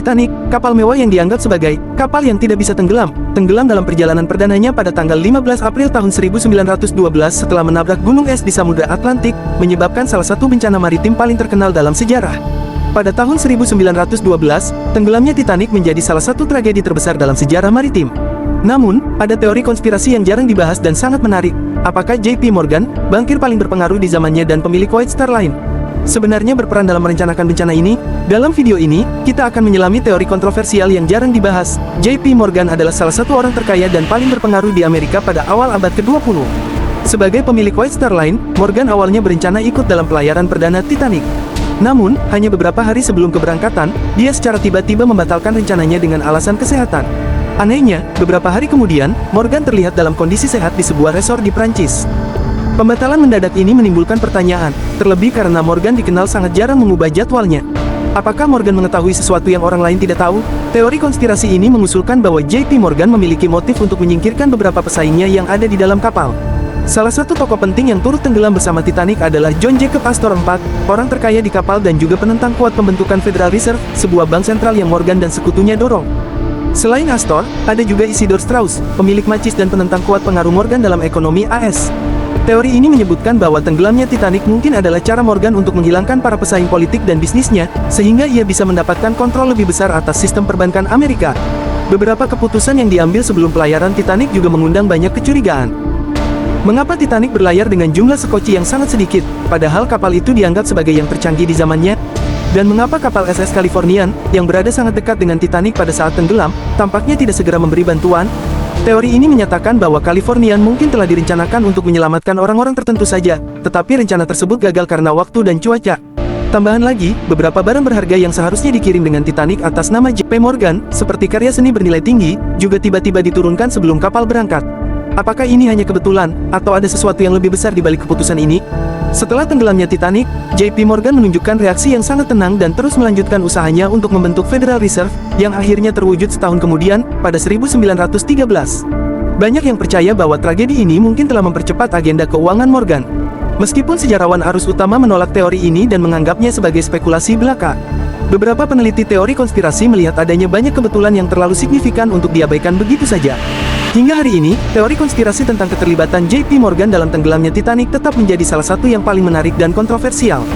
Titanic, kapal mewah yang dianggap sebagai kapal yang tidak bisa tenggelam dalam perjalanan perdananya pada tanggal 15 April tahun 1912 setelah menabrak gunung es di Samudra Atlantik, menyebabkan salah satu bencana maritim paling terkenal dalam sejarah. Pada tahun 1912, tenggelamnya Titanic menjadi salah satu tragedi terbesar dalam sejarah maritim. Namun, ada teori konspirasi yang jarang dibahas dan sangat menarik. Apakah JP Morgan, bankir paling berpengaruh di zamannya dan pemilik White Star Line, sebenarnya berperan dalam merencanakan bencana ini? Dalam video ini, kita akan menyelami teori kontroversial yang jarang dibahas. JP Morgan adalah salah satu orang terkaya dan paling berpengaruh di Amerika pada awal abad ke-20. Sebagai pemilik White Star Line, Morgan awalnya berencana ikut dalam pelayaran perdana Titanic. Namun, hanya beberapa hari sebelum keberangkatan, dia secara tiba-tiba membatalkan rencananya dengan alasan kesehatan. Anehnya, beberapa hari kemudian, Morgan terlihat dalam kondisi sehat di sebuah resort di Prancis. Pembatalan mendadak ini menimbulkan pertanyaan, terlebih karena Morgan dikenal sangat jarang mengubah jadwalnya. Apakah Morgan mengetahui sesuatu yang orang lain tidak tahu? Teori konspirasi ini mengusulkan bahwa JP Morgan memiliki motif untuk menyingkirkan beberapa pesaingnya yang ada di dalam kapal. Salah satu tokoh penting yang turut tenggelam bersama Titanic adalah John Jacob Astor IV, orang terkaya di kapal dan juga penentang kuat pembentukan Federal Reserve, sebuah bank sentral yang Morgan dan sekutunya dorong. Selain Astor, ada juga Isidor Straus, pemilik macis dan penentang kuat pengaruh Morgan dalam ekonomi AS. Teori ini menyebutkan bahwa tenggelamnya Titanic mungkin adalah cara Morgan untuk menghilangkan para pesaing politik dan bisnisnya, sehingga ia bisa mendapatkan kontrol lebih besar atas sistem perbankan Amerika. Beberapa keputusan yang diambil sebelum pelayaran Titanic juga mengundang banyak kecurigaan. Mengapa Titanic berlayar dengan jumlah sekoci yang sangat sedikit, padahal kapal itu dianggap sebagai yang tercanggih di zamannya? Dan mengapa kapal SS Californian, yang berada sangat dekat dengan Titanic pada saat tenggelam, tampaknya tidak segera memberi bantuan? Teori ini menyatakan bahwa Californian mungkin telah direncanakan untuk menyelamatkan orang-orang tertentu saja, tetapi rencana tersebut gagal karena waktu dan cuaca. Tambahan lagi, beberapa barang berharga yang seharusnya dikirim dengan Titanic atas nama JP Morgan, seperti karya seni bernilai tinggi, juga tiba-tiba diturunkan sebelum kapal berangkat. Apakah ini hanya kebetulan, atau ada sesuatu yang lebih besar di balik keputusan ini? Setelah tenggelamnya Titanic, JP Morgan menunjukkan reaksi yang sangat tenang dan terus melanjutkan usahanya untuk membentuk Federal Reserve, yang akhirnya terwujud setahun kemudian, pada 1913. Banyak yang percaya bahwa tragedi ini mungkin telah mempercepat agenda keuangan Morgan. Meskipun sejarawan arus utama menolak teori ini dan menganggapnya sebagai spekulasi belaka. Beberapa peneliti teori konspirasi melihat adanya banyak kebetulan yang terlalu signifikan untuk diabaikan begitu saja. Hingga hari ini, teori konspirasi tentang keterlibatan JP Morgan dalam tenggelamnya Titanic tetap menjadi salah satu yang paling menarik dan kontroversial.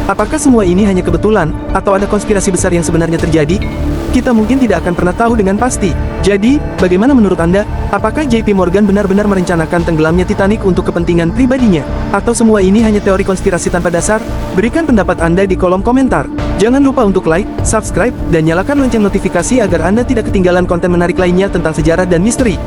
Apakah semua ini hanya kebetulan, atau ada konspirasi besar yang sebenarnya terjadi? Kita mungkin tidak akan pernah tahu dengan pasti. Jadi, bagaimana menurut Anda? Apakah JP Morgan benar-benar merencanakan tenggelamnya Titanic untuk kepentingan pribadinya? Atau semua ini hanya teori konspirasi tanpa dasar? Berikan pendapat Anda di kolom komentar. Jangan lupa untuk like, subscribe, dan nyalakan lonceng notifikasi agar Anda tidak ketinggalan konten menarik lainnya tentang sejarah dan misteri.